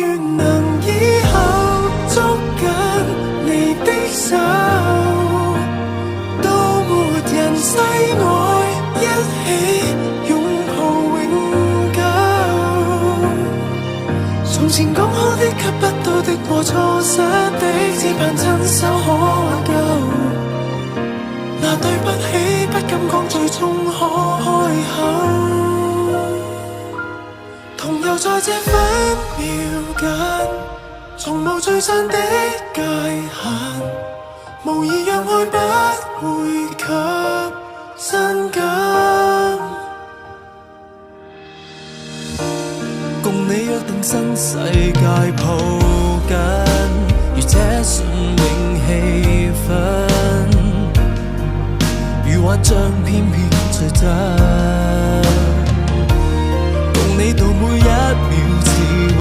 願能以後捉緊你的手，到沒人世外，一起擁抱永久。從前講好的給不到的和錯失的，只盼親手可挽救。那對不起不敢講，最終可開口。同遊在這分秒間，從無聚散的界限，無疑讓愛不會給刪減。共你約定新世界抱緊，如這瞬永氣氛，如幻象片片隨真。共你度每一秒